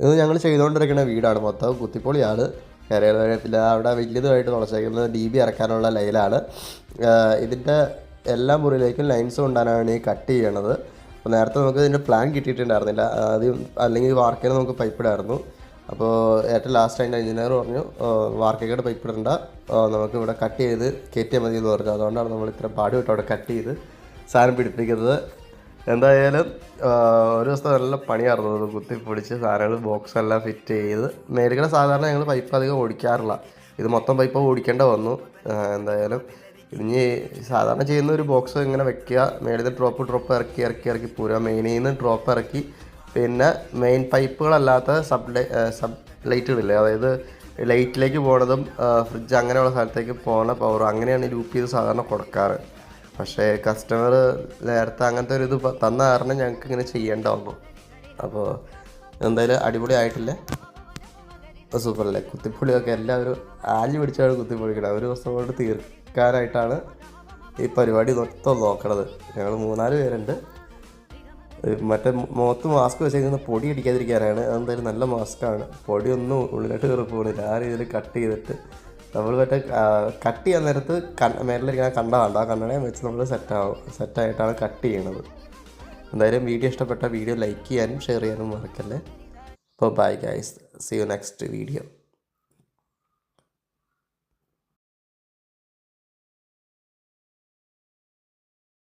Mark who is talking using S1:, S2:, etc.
S1: ഇത് ഞങ്ങൾ ചെയ്തുകൊണ്ടിരിക്കുന്ന വീടാണ്, മൊത്തം കുത്തിപ്പൊളിയാണ്. കരയില്ല അവിടെ വലിയതുമായിട്ട് തുളച്ചേക്കുന്നത് DB ഇറക്കാനുള്ള ലൈനാണ്. ഇതിൻ്റെ എല്ലാ മുറിയിലേക്കും ലൈൻസ് കൊണ്ടാണ് ഈ കട്ട് ചെയ്യണത്. അപ്പോൾ നേരത്തെ നമുക്ക് ഇതിൻ്റെ പ്ലാൻ കിട്ടിയിട്ടുണ്ടായിരുന്നില്ല ആദ്യം, അല്ലെങ്കിൽ വാർക്കയിൽ നമുക്ക് പൈപ്പ് ഇടായിരുന്നു. അപ്പോൾ ഏറ്റവും ലാസ്റ്റ് അതിൻ്റെ എഞ്ചിനീയർ പറഞ്ഞു വാർക്കയുടെ പൈപ്പ് ഇടണ്ട, നമുക്ക് ഇവിടെ കട്ട് ചെയ്ത് കയറ്റിയാൽ മതി എന്ന് പറഞ്ഞു. അതുകൊണ്ടാണ് നമ്മൾ ഇത്ര പാട് വിട്ട് അവിടെ കട്ട് ചെയ്ത് സാധനം പിടിപ്പിക്കുന്നത്. എന്തായാലും ഒരു ദിവസത്തെ നല്ല പണിയായിരുന്നു. കുത്തിപ്പൊടിച്ച് സാധനങ്ങൾ ബോക്സെല്ലാം ഫിറ്റ് ചെയ്ത് മേടിക്കണ. സാധാരണ ഞങ്ങൾ പൈപ്പ് അധികം ഓടിക്കാറില്ല, ഇത് മൊത്തം പൈപ്പ് ഓടിക്കേണ്ട വന്നു. എന്തായാലും ഇനി സാധാരണ ചെയ്യുന്ന ഒരു ബോക്സ് ഇങ്ങനെ വെക്കുക, മേളിൽ ഡ്രോപ്പ് ഇറക്കി പോരുക. മെയിനിൽ നിന്ന് ഡ്രോപ്പ് ഇറക്കി, പിന്നെ മെയിൻ പൈപ്പുകളല്ലാത്ത സബ് ലൈറ്റുകളില്ലേ, അതായത് ലൈറ്റിലേക്ക് പോണതും ഫ്രിഡ്ജ് അങ്ങനെയുള്ള സ്ഥലത്തേക്ക് പോകുന്ന പവർ അങ്ങനെയാണ് ലൂപ്പ് ചെയ്ത് സാധാരണ കൊടുക്കാറ്. പക്ഷേ കസ്റ്റമർ നേരത്തെ അങ്ങനത്തെ ഒരു ഇത് തന്ന കാരണം ഞങ്ങൾക്ക് ഇങ്ങനെ ചെയ്യേണ്ട വന്നു. അപ്പോൾ എന്തായാലും അടിപൊളി ആയിട്ടില്ലേ, സൂപ്പറല്ലേ. കുത്തിപ്പൊളിയൊക്കെ എല്ലാവരും ആഞ്ഞു പിടിച്ചാണ് കുത്തിപ്പൊളിക്കണം. ഒരു ദിവസം കൊണ്ട് തീർക്കാനായിട്ടാണ് ഈ പരിപാടി മൊത്തം നോക്കണത്. ഞങ്ങൾ 3-4 പേരുണ്ട്. മറ്റേ മുഖത്ത് മാസ്ക് വെച്ചേക്കുന്ന പൊടി അടിക്കാതിരിക്കാനാണ്. അതെന്തായാലും നല്ല മാസ്കാണ്, പൊടിയൊന്നും ഉള്ളിലോട്ട് കയറി പോകുന്നില്ല. ആ രീതിയിൽ കട്ട് ചെയ്തിട്ട് നമ്മൾ മറ്റേ കട്ട് ചെയ്യാൻ നേരത്ത് മേലിലിരിക്കാൻ കണ്ട ആ കണ്ണടയും വെച്ച് നമ്മൾ സെറ്റായിട്ടാണ് കട്ട് ചെയ്യണത്. എന്തായാലും വീഡിയോ ഇഷ്ടപ്പെട്ട വീഡിയോ ലൈക്ക് ചെയ്യാനും ഷെയർ ചെയ്യാനും മറക്കല്ലേ. അപ്പോൾ bye guys, see you next video.